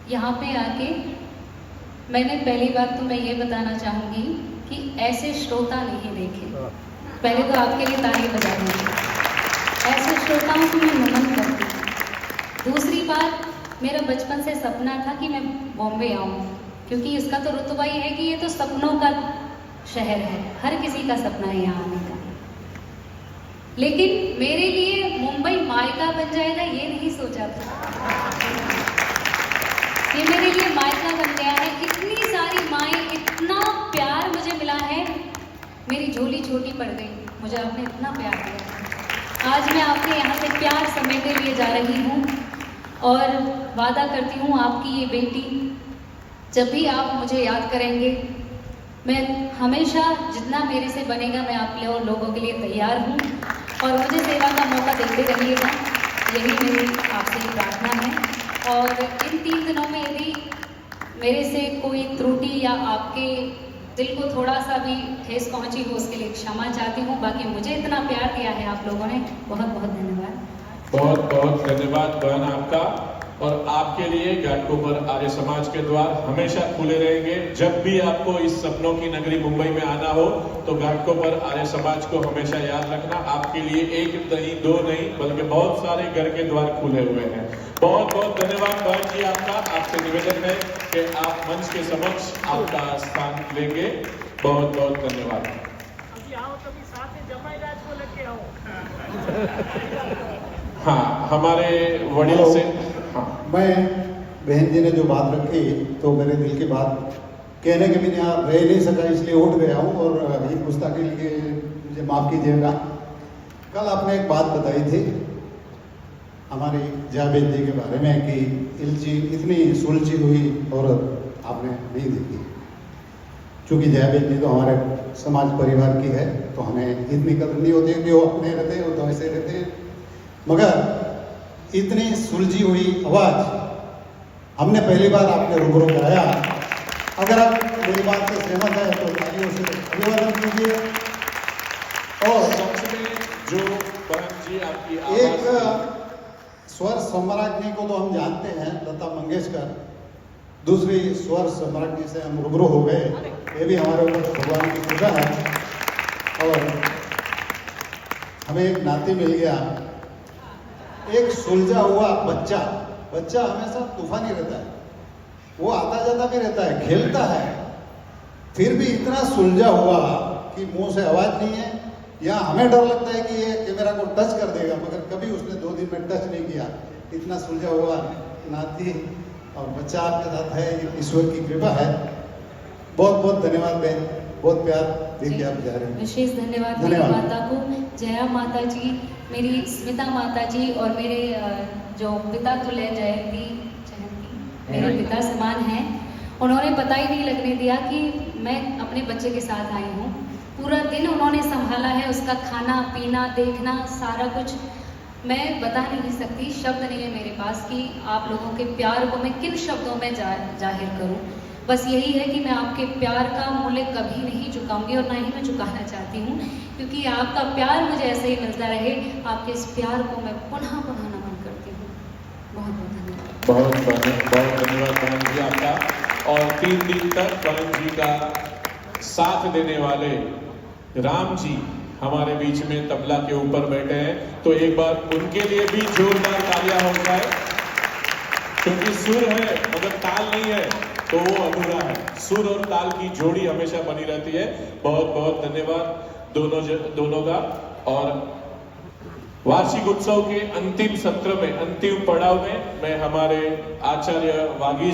यहाँ पे आके मैंने पहली बात तो मैं ये बताना चाहूँगी कि ऐसे श्रोता नहीं देखे। पहले तो आपके लिए ताली बजा दूँगी, ऐसे श्रोताओं को मैं नमन करती हूँ। दूसरी बात, मेरा बचपन से सपना था कि मैं बॉम्बे आऊँ, क्योंकि इसका तो रुतबा ही है कि ये तो सपनों का शहर है, हर किसी का सपना है यहाँ आने का। लेकिन मेरे लिए मुंबई मायका बन जाएगा ये नहीं सोचा था। ये मेरे लिए मायका बन गया है। इतनी सारी माएँ, इतना प्यार मुझे मिला है, मेरी झोली छोटी पड़ गई, मुझे आपने इतना प्यार दिया। आज मैं आपके यहाँ से प्यार समेटे लिए जा रही हूँ और वादा करती हूँ आपकी ये बेटी, जब भी आप मुझे याद करेंगे, मैं हमेशा जितना मेरे से बनेगा मैं आप लोगों के लिए तैयार हूँ और मुझे सेवा का मौका देते रहिएगा, यही मेरी आपसे प्रार्थना है। और इन 3 दिनों में यदि मेरे से कोई त्रुटि या आपके दिल को थोड़ा सा भी ठेस पहुंची हो, उसके लिए क्षमा चाहती हूँ। बाकी मुझे इतना प्यार दिया है आप लोगों ने, बहुत बहुत धन्यवाद। बहुत बहुत धन्यवाद बहन आपका। और आपके लिए घाटकोपर आर्य समाज के द्वार हमेशा खुले रहेंगे। जब भी आपको इस सपनों की नगरी मुंबई में आना हो तो घाटकोपर आर्य समाज को हमेशा याद रखना। आपके लिए 1 नहीं 2 नहीं बल्कि बहुत सारे घर के द्वार खुले हुए हैं। बहुत बहुत धन्यवाद बहन जी आपका। आपसे निवेदन है कि आप मंच के समक्ष आपका स्थान लेंगे। बहुत बहुत धन्यवाद। हाँ, हमारे वडील से मैं बहन जी ने जो बात रखी तो मेरे दिल की बात कहने के बिना रह नहीं सका, इसलिए उठ गया हूँ और ईद मुस्तकिल के मुझे माफ़ कीजिएगा। कल आपने एक बात बताई थी हमारी जावेद जी के बारे में कि इल्ची इतनी सुलझी हुई औरत आपने नहीं देखी। चूँकि जावेद जी तो हमारे समाज परिवार की है तो हमें इतनी कदर नहीं होती कि वो अपने रहते वो तो ऐसे रहते हैं, मगर इतनी सुलझी हुई आवाज़ हमने पहली बार आपने रूबरू गाया। अगर आप मेरी बात से सहमत है तो तालियों से अभिवादन कीजिए। और सबसे जो बहन जी आपकी एक स्वर सम्राज्ञी को तो हम जानते हैं, लता मंगेशकर, दूसरी स्वर सम्राज्ञी से हम रूबरू हो गए, ये भी हमारे ऊपर भगवान की कृपा है। और हमें एक नाती मिल गया, एक सुलझा हुआ बच्चा हमेशा तूफानी रहता है, वो आता जाता भी रहता है, खेलता है, फिर भी इतना सुलझा हुआ कि मुंह से आवाज नहीं है। या हमें डर लगता है कि ये कैमरा को टच कर देगा, मगर कभी उसने 2 दिन में टच नहीं किया। इतना सुलझा हुआ नाती और बच्चा आपके साथ है, ये ईश्वर की कृपा है। बहुत बहुत धन्यवाद बहन, बहुत प्यार देके आप जा रहे हैं। विशेष धन्यवाद मेरी माता को, जया माता जी, मेरी स्मिता माता जी और मेरे जो पिता तुल्य जयंती मेरे पिता समान हैं। उन्होंने पता ही नहीं लगने दिया कि मैं अपने बच्चे के साथ आई हूँ। पूरा दिन उन्होंने संभाला है, उसका खाना पीना देखना सारा कुछ मैं बता नहीं सकती, शब्द नहीं है मेरे पास कि आप लोगों के प्यार को मैं किन शब्दों में जाहिर करूँ। बस यही है कि मैं आपके प्यार का मूल्य कभी नहीं चुकाऊंगी और ना ही मैं चुकाना चाहती हूँ, क्योंकि आपका प्यार मुझे ऐसे ही मिलता रहे। आपके इस प्यार को मैं पुनः पुनः नमन करती हूँ। बहुत बहुत धन्यवाद। बहुत धन्यवाद बहन जी आपका। और 3 दिन तक बहन जी का साथ देने वाले राम जी हमारे बीच में तबला के ऊपर बैठे हैं, तो एक बार उनके लिए भी जोरदार तालियां हो जाए, क्योंकि सुर है मगर ताल नहीं है तो वो अधूरा है। सुर और ताल की जोड़ी हमेशा बनी रहती है। बहुत बहुत धन्यवाद दोनों का। और वार्षिक उत्सव के अंतिम सत्र में, अंतिम पड़ाव में मैं हमारे आचार्य वागीश